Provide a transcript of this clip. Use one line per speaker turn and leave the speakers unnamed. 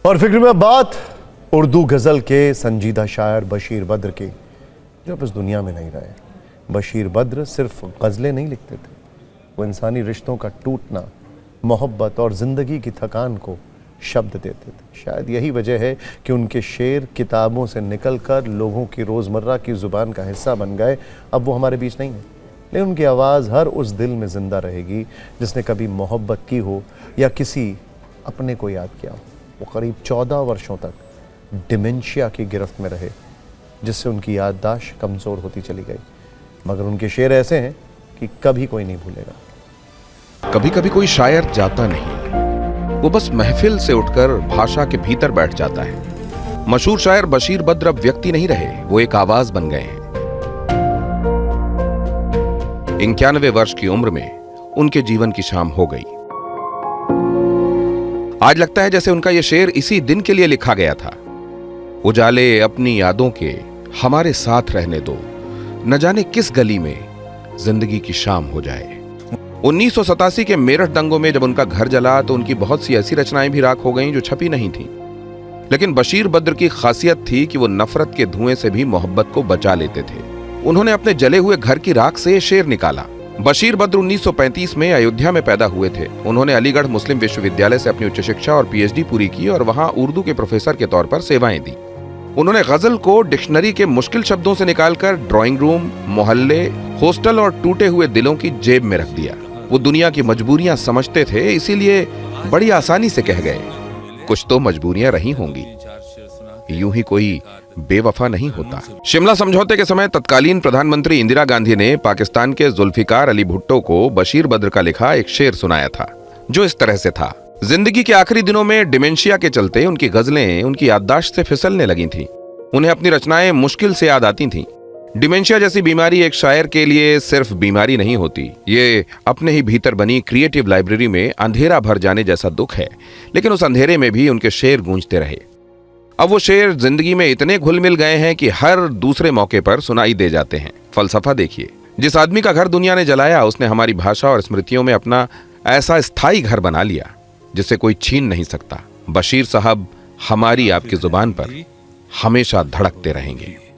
और फिक्र में बात उर्दू गज़ल के संजीदा शायर बशीर बद्र की, जो अब इस दुनिया में नहीं रहे। बशीर बद्र सिर्फ गज़लें नहीं लिखते थे, वो इंसानी रिश्तों का टूटना, मोहब्बत और ज़िंदगी की थकान को शब्द देते थे। शायद यही वजह है कि उनके शेर किताबों से निकलकर लोगों की रोज़मर्रा की ज़ुबान का हिस्सा बन गए। अब वो हमारे बीच नहीं है, लेकिन उनकी आवाज़ हर उस दिल में ज़िंदा रहेगी जिसने कभी मोहब्बत की हो या किसी अपने को याद किया हो। वो करीब 14 वर्षों तक डिमेंशिया की गिरफ्त में रहे, जिससे उनकी याददाश्त कमज़ोर होती चली गई। मगर उनके शेर ऐसे हैं कि कभी कोई नहीं भूलेगा।
कभी कभी कोई शायर जाता नहीं, वो बस महफिल से उठकर भाषा के भीतर बैठ जाता है। मशहूर शायर बशीर बद्र अब व्यक्ति नहीं रहे, वो एक आवाज बन गए हैं। 91 वर्ष की उम्र में उनके जीवन की शाम हो गई। आज लगता है जैसे उनका यह शेर इसी दिन के लिए लिखा गया था। उजाले अपनी यादों के हमारे साथ रहने दो, न जाने किस गली में जिंदगी की शाम हो जाए। 1987 के मेरठ दंगों में जब उनका घर जला तो उनकी बहुत सी ऐसी रचनाएं भी राख हो गईं जो छपी नहीं थीं। लेकिन बशीर बद्र की खासियत थी कि वो नफरत के धुएं से भी मोहब्बत को बचा लेते थे। उन्होंने अपने जले हुए घर की राख से शेर निकाला। बशीर बद्र 1935 में अयोध्या में पैदा हुए थे। उन्होंने अलीगढ़ मुस्लिम विश्वविद्यालय से अपनी उच्च शिक्षा और पीएचडी पूरी की और वहां उर्दू के प्रोफेसर के तौर पर सेवाएं दी। उन्होंने गजल को डिक्शनरी के मुश्किल शब्दों से निकालकर ड्राइंग रूम, मोहल्ले, हॉस्टल और टूटे हुए दिलों की जेब में रख दिया। वो दुनिया की मजबूरियां समझते थे, इसीलिए बड़ी आसानी से कह गए, कुछ तो मजबूरियां रही होंगी, यूं ही कोई बेवफा नहीं होता। शिमला समझौते के समय तत्कालीन प्रधानमंत्री इंदिरा गांधी ने पाकिस्तान के जुल्फिकार अली भुट्टो को बशीर बद्र का लिखा एक शेर सुनाया था, जो इस तरह से था। जिंदगी के आखिरी दिनों में डिमेंशिया के चलते उनकी गजलें उनकी याददाश्त से फिसलने लगी थीं। उन्हें अपनी रचनाएं मुश्किल से याद आती थीं। डिमेंशिया जैसी बीमारी एक शायर के लिए सिर्फ बीमारी नहीं होती, ये अपने ही भीतर बनी क्रिएटिव लाइब्रेरी में अंधेरा भर जाने जैसा दुख है। लेकिन उस अंधेरे में भी उनके शेर गूंजते रहे। अब वो शेर जिंदगी में इतने घुल मिल गए हैं कि हर दूसरे मौके पर सुनाई दे जाते हैं। फलसफा देखिए, जिस आदमी का घर दुनिया ने जलाया, उसने हमारी भाषा और स्मृतियों में अपना ऐसा स्थायी घर बना लिया जिसे कोई छीन नहीं सकता। बशीर साहब हमारी आपकी जुबान पर हमेशा धड़कते रहेंगे।